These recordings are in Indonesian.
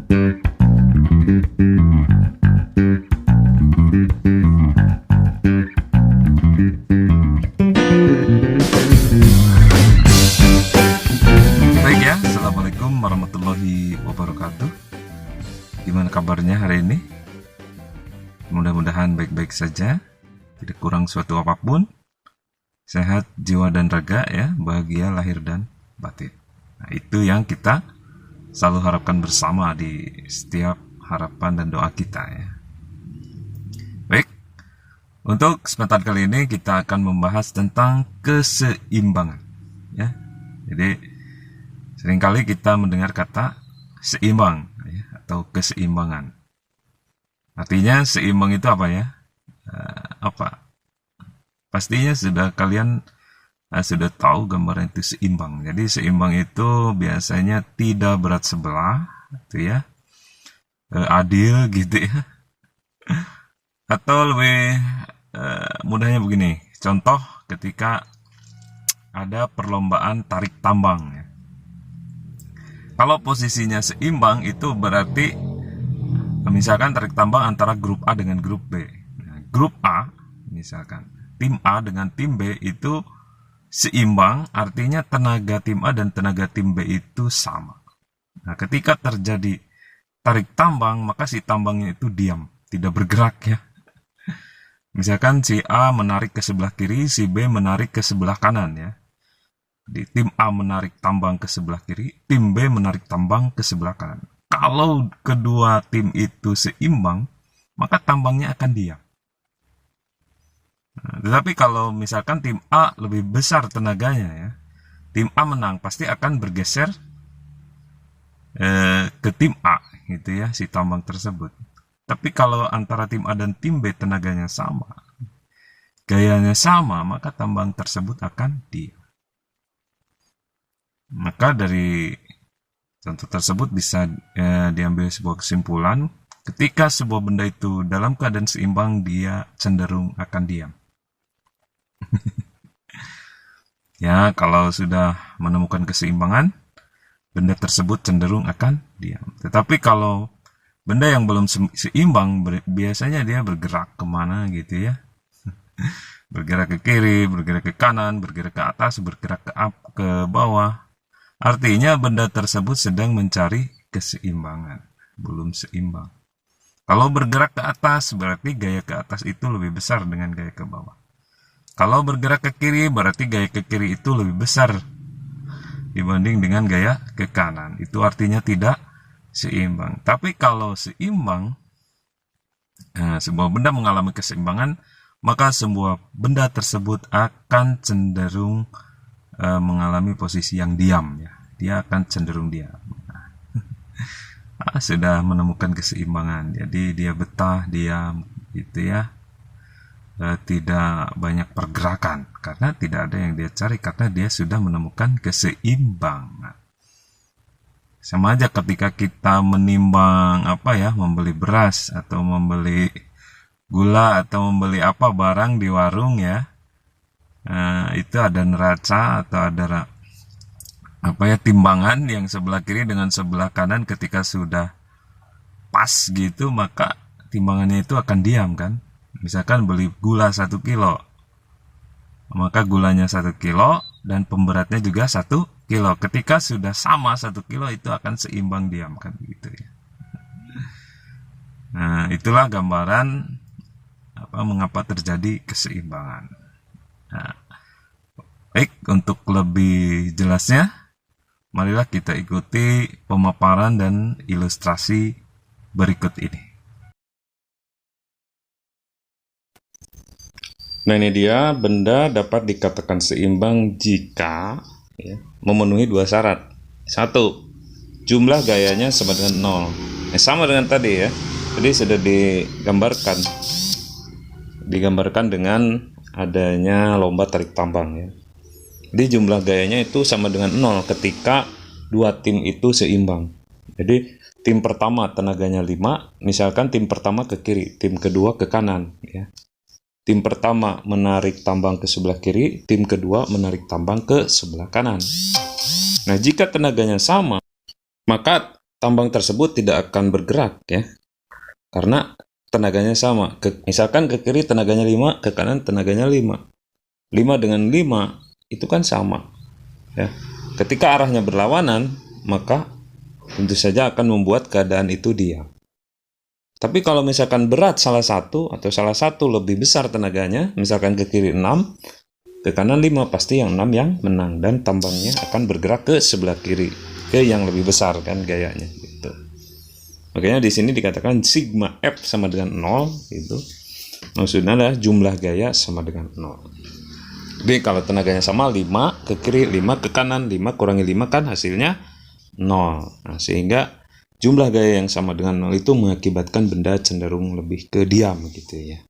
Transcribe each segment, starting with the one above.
Baik ya, Assalamualaikum warahmatullahi wabarakatuh. Gimana kabarnya hari ini? Mudah-mudahan baik-baik saja, tidak kurang suatu apapun. Sehat jiwa dan raga ya, bahagia lahir dan batin. Nah, itu yang kita selalu harapkan bersama di setiap harapan dan doa kita ya. Baik, untuk kesempatan kali ini kita akan membahas tentang keseimbangan ya. Jadi seringkali kita mendengar kata seimbang ya, atau keseimbangan. Artinya seimbang itu apa ya? Apa? Pastinya kalian sudah tahu gambaran itu seimbang. Jadi seimbang itu biasanya tidak berat sebelah, itu ya, adil gitu ya. Atau lebih mudahnya begini. Contoh ketika ada perlombaan tarik tambang ya. Kalau posisinya seimbang itu berarti misalkan tarik tambang antara grup A dengan grup B. Nah, grup A misalkan tim A dengan tim B itu seimbang, artinya tenaga tim A dan tenaga tim B itu sama. Nah, ketika terjadi tarik tambang, maka si tambangnya itu diam, tidak bergerak ya. Misalkan si A menarik ke sebelah kiri, si B menarik ke sebelah kanan ya. Di tim A menarik tambang ke sebelah kiri, tim B menarik tambang ke sebelah kanan. Kalau kedua tim itu seimbang, maka tambangnya akan diam. Nah, tetapi kalau misalkan tim A lebih besar tenaganya ya, tim A menang, pasti akan bergeser ke tim A gitu ya, si tambang tersebut. Tapi kalau antara tim A dan tim B tenaganya sama, gayanya sama, maka tambang tersebut akan diam. Maka dari contoh tersebut bisa diambil sebuah kesimpulan, ketika sebuah benda itu dalam keadaan seimbang, dia cenderung akan diam. Ya, kalau sudah menemukan keseimbangan, benda tersebut cenderung akan diam. Tetapi kalau benda yang belum seimbang, biasanya dia bergerak kemana gitu ya. Bergerak ke kiri, bergerak ke kanan, bergerak ke atas, bergerak ke bawah. Artinya benda tersebut sedang mencari keseimbangan, belum seimbang. Kalau bergerak ke atas, berarti gaya ke atas itu lebih besar dengan gaya ke bawah. Kalau bergerak ke kiri, berarti gaya ke kiri itu lebih besar dibanding dengan gaya ke kanan. Itu artinya tidak seimbang. Tapi kalau seimbang, sebuah benda mengalami keseimbangan, maka sebuah benda tersebut akan cenderung mengalami posisi yang diam ya. Dia akan cenderung diam. Sudah menemukan keseimbangan, jadi dia betah, diam gitu ya. Tidak banyak pergerakan karena tidak ada yang dia cari, karena dia sudah menemukan keseimbangan. Sama aja ketika kita menimbang membeli beras atau membeli gula atau membeli barang di warung ya. Itu ada neraca atau ada timbangan yang sebelah kiri dengan sebelah kanan. Ketika sudah pas gitu, maka timbangannya itu akan diam kan. Misalkan beli gula 1 kilo, maka gulanya 1 kilo dan pemberatnya juga 1 kilo. Ketika sudah sama 1 kilo, itu akan seimbang, diam kan gitu ya. Nah, itulah gambaran mengapa terjadi keseimbangan. Nah, baik, untuk lebih jelasnya, marilah kita ikuti pemaparan dan ilustrasi berikut ini. Nah, ini dia, benda dapat dikatakan seimbang jika memenuhi 2 syarat. 1, jumlah gayanya sama dengan 0. Sama dengan tadi ya. Jadi sudah digambarkan dengan adanya lomba tarik tambang ya. Jadi jumlah gayanya itu sama dengan 0 ketika 2 tim itu seimbang. Jadi tim pertama tenaganya 5, misalkan tim pertama ke kiri, tim kedua ke kanan ya. Tim pertama menarik tambang ke sebelah kiri, tim kedua menarik tambang ke sebelah kanan. Nah, jika tenaganya sama, maka tambang tersebut tidak akan bergerak ya, karena tenaganya sama. Misalkan ke kiri tenaganya 5, ke kanan tenaganya 5. 5 dengan 5 itu kan sama ya. Ketika arahnya berlawanan, maka tentu saja akan membuat keadaan itu diam. Tapi kalau misalkan berat salah satu atau salah satu lebih besar tenaganya, misalkan ke kiri 6, ke kanan 5, pasti yang 6 yang menang dan tambangnya akan bergerak ke sebelah kiri, ke yang lebih besar kan gayanya gitu. Makanya di sini dikatakan sigma F sama dengan 0 gitu. Maksudnya adalah jumlah gaya sama dengan 0. Jadi kalau tenaganya sama 5 ke kiri, 5 ke kanan, 5 kurangi 5 kan hasilnya 0. Nah, sehingga jumlah gaya yang sama dengan 0 itu mengakibatkan benda cenderung lebih ke diam gitu ya.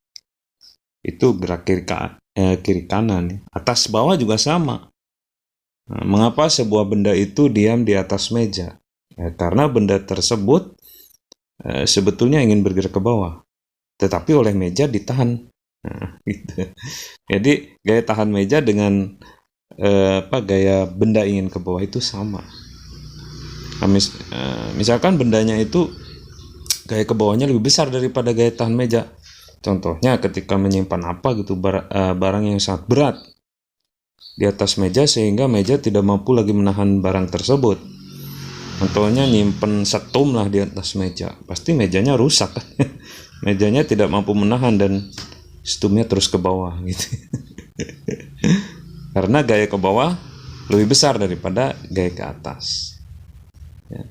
Itu gerak kiri kanan. Atas bawah juga sama. Nah, mengapa sebuah benda itu diam di atas meja? Ya, karena benda tersebut sebetulnya ingin bergerak ke bawah, tetapi oleh meja ditahan. Nah, gitu. Jadi gaya tahan meja dengan gaya benda ingin ke bawah itu sama. Nah, misalkan bendanya itu gaya ke bawahnya lebih besar daripada gaya tahan meja. Contohnya ketika menyimpan apa gitu, barang yang sangat berat di atas meja sehingga meja tidak mampu lagi menahan barang tersebut. Contohnya nyimpen setum lah di atas meja, pasti mejanya rusak kan. Mejanya tidak mampu menahan dan setumnya terus ke bawah gitu. Karena gaya ke bawah lebih besar daripada gaya ke atas ya.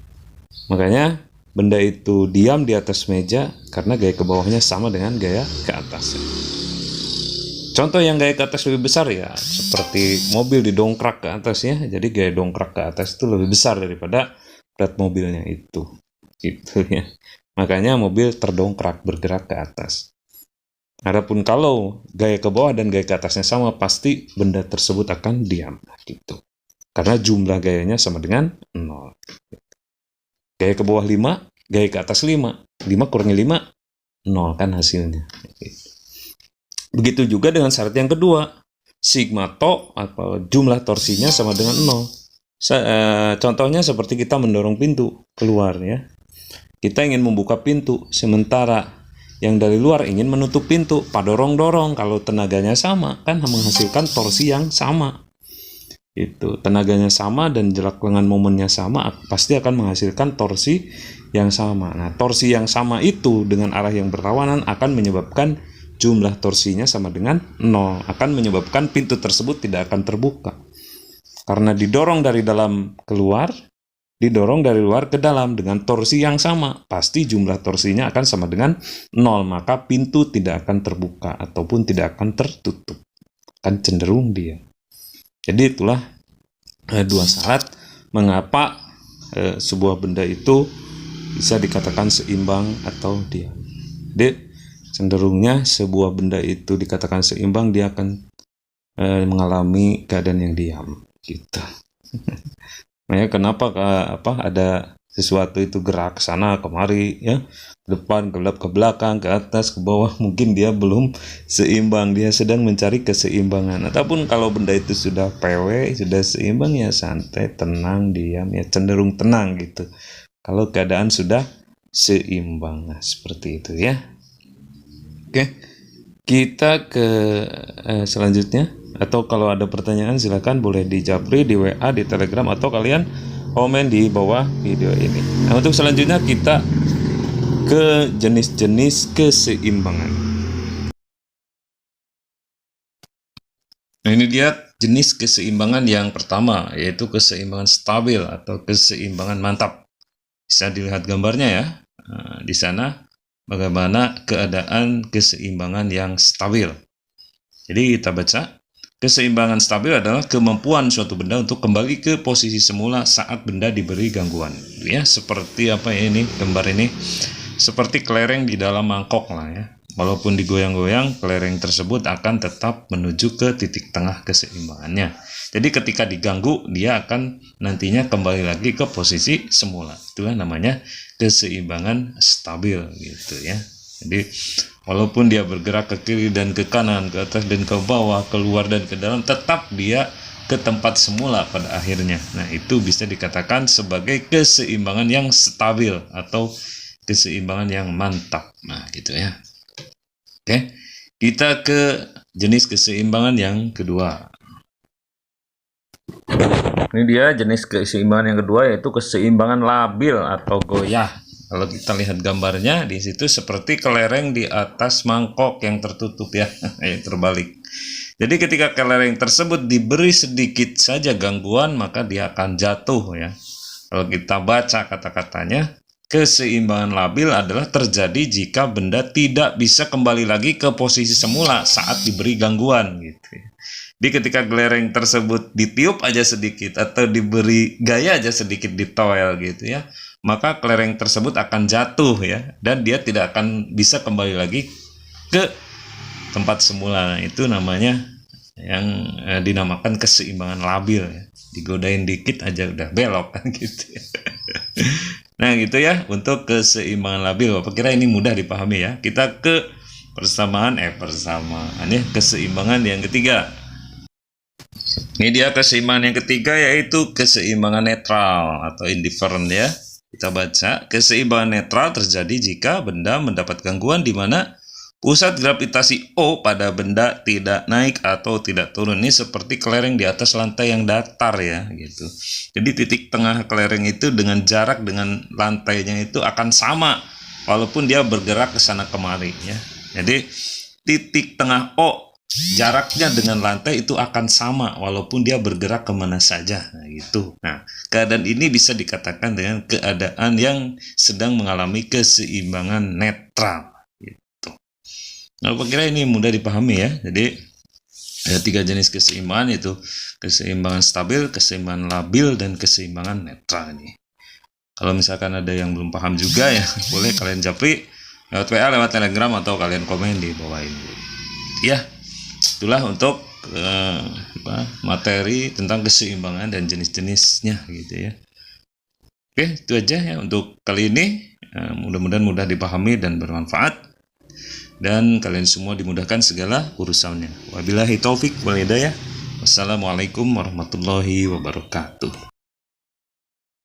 Makanya benda itu diam di atas meja karena gaya ke bawahnya sama dengan gaya ke atas. Contoh yang gaya ke atas lebih besar ya seperti mobil didongkrak ke atas ya. Jadi gaya dongkrak ke atas itu lebih besar daripada berat mobilnya itu gitu ya. Makanya mobil terdongkrak bergerak ke atas. Adapun kalau gaya ke bawah dan gaya ke atasnya sama, pasti benda tersebut akan diam gitu. Karena jumlah gayanya sama dengan 0. Gaya ke bawah 5, gaya ke atas 5. 5 kurangi 5, 0 kan hasilnya. Begitu juga dengan syarat yang kedua. Sigma to atau jumlah torsinya sama dengan 0. Contohnya seperti kita mendorong pintu keluar ya. Kita ingin membuka pintu, sementara yang dari luar ingin menutup pintu. Padorong-dorong, kalau tenaganya sama kan menghasilkan torsi yang sama. Itu tenaganya sama dan jarak lengan momennya sama, pasti akan menghasilkan torsi yang sama. Nah, torsi yang sama itu dengan arah yang berlawanan akan menyebabkan jumlah torsinya sama dengan 0, akan menyebabkan pintu tersebut tidak akan terbuka. Karena didorong dari dalam keluar, didorong dari luar ke dalam dengan torsi yang sama, pasti jumlah torsinya akan sama dengan 0, maka pintu tidak akan terbuka ataupun tidak akan tertutup, akan cenderung diam. Jadi itulah dua syarat mengapa sebuah benda itu bisa dikatakan seimbang atau diam. Jadi cenderungnya sebuah benda itu dikatakan seimbang, dia akan mengalami keadaan yang diam gitu. Makanya kenapa ada sesuatu itu gerak sana kemari ya, depan ke belakang, ke atas, ke bawah, mungkin dia belum seimbang, dia sedang mencari keseimbangan. Ataupun kalau benda itu sudah PW, sudah seimbang ya santai, tenang, diam ya, cenderung tenang gitu. Kalau keadaan sudah seimbang, nah, seperti itu ya. Oke, kita ke selanjutnya. Atau kalau ada pertanyaan silakan boleh di Japri, di WA, di Telegram, atau kalian komen di bawah video ini. Nah, untuk selanjutnya kita ke jenis-jenis keseimbangan. Nah, ini dia jenis keseimbangan yang pertama, yaitu keseimbangan stabil atau keseimbangan mantap. Bisa dilihat gambarnya ya. Nah, di sana bagaimana keadaan keseimbangan yang stabil. Jadi kita baca. Keseimbangan stabil adalah kemampuan suatu benda untuk kembali ke posisi semula saat benda diberi gangguan. Ya, seperti apa ya ini gambar ini? Seperti kelereng di dalam mangkok lah ya. Walaupun digoyang-goyang, kelereng tersebut akan tetap menuju ke titik tengah keseimbangannya. Jadi ketika diganggu, dia akan nantinya kembali lagi ke posisi semula. Itulah namanya keseimbangan stabil gitu ya. Jadi walaupun dia bergerak ke kiri dan ke kanan, ke atas dan ke bawah, keluar dan ke dalam, tetap dia ke tempat semula pada akhirnya. Nah, itu bisa dikatakan sebagai keseimbangan yang stabil atau keseimbangan yang mantap. Nah, gitu ya. Oke, kita ke jenis keseimbangan yang kedua. Ini dia jenis keseimbangan yang kedua, yaitu keseimbangan labil atau goyah. Kalau kita lihat gambarnya di situ seperti kelereng di atas mangkok yang tertutup ya, terbalik. Jadi ketika kelereng tersebut diberi sedikit saja gangguan, maka dia akan jatuh ya. Kalau kita baca kata-katanya, keseimbangan labil adalah terjadi jika benda tidak bisa kembali lagi ke posisi semula saat diberi gangguan gitu ya. Jadi ketika kelereng tersebut ditiup aja sedikit atau diberi gaya aja sedikit ditoel gitu ya, maka kelereng tersebut akan jatuh ya, dan dia tidak akan bisa kembali lagi ke tempat semula. Nah, itu namanya yang dinamakan keseimbangan labil ya. Digodain dikit aja udah belok kan gitu ya. Nah gitu ya untuk keseimbangan labil. Bapak kira ini mudah dipahami ya. Kita ke persamaan ya, keseimbangan yang ketiga. Ini dia keseimbangan yang ketiga, yaitu keseimbangan netral atau indifferent ya. Kita baca, keseimbangan netral terjadi jika benda mendapat gangguan di mana pusat gravitasi O pada benda tidak naik atau tidak turun. Ini seperti kelereng di atas lantai yang datar ya gitu. Jadi titik tengah kelereng itu dengan jarak dengan lantainya itu akan sama walaupun dia bergerak ke sana kemari ya. Jadi titik tengah O jaraknya dengan lantai itu akan sama walaupun dia bergerak kemana saja. Nah, gitu. Nah, keadaan ini bisa dikatakan dengan keadaan yang sedang mengalami keseimbangan netral. Gitu. Nah, saya kira ini mudah dipahami ya. Jadi ada 3 jenis keseimbangan, yaitu keseimbangan stabil, keseimbangan labil, dan keseimbangan netral ini. Kalau misalkan ada yang belum paham juga ya, boleh kalian japri lewat WA, lewat Telegram, atau kalian komen di bawah ini. Ya. Itulah untuk materi tentang keseimbangan dan jenis-jenisnya gitu ya. Oke, itu aja ya untuk kali ini. Mudah-mudahan mudah dipahami dan bermanfaat, dan kalian semua dimudahkan segala urusannya. Wabillahi taufik wal hidayah. Wassalamualaikum warahmatullahi wabarakatuh.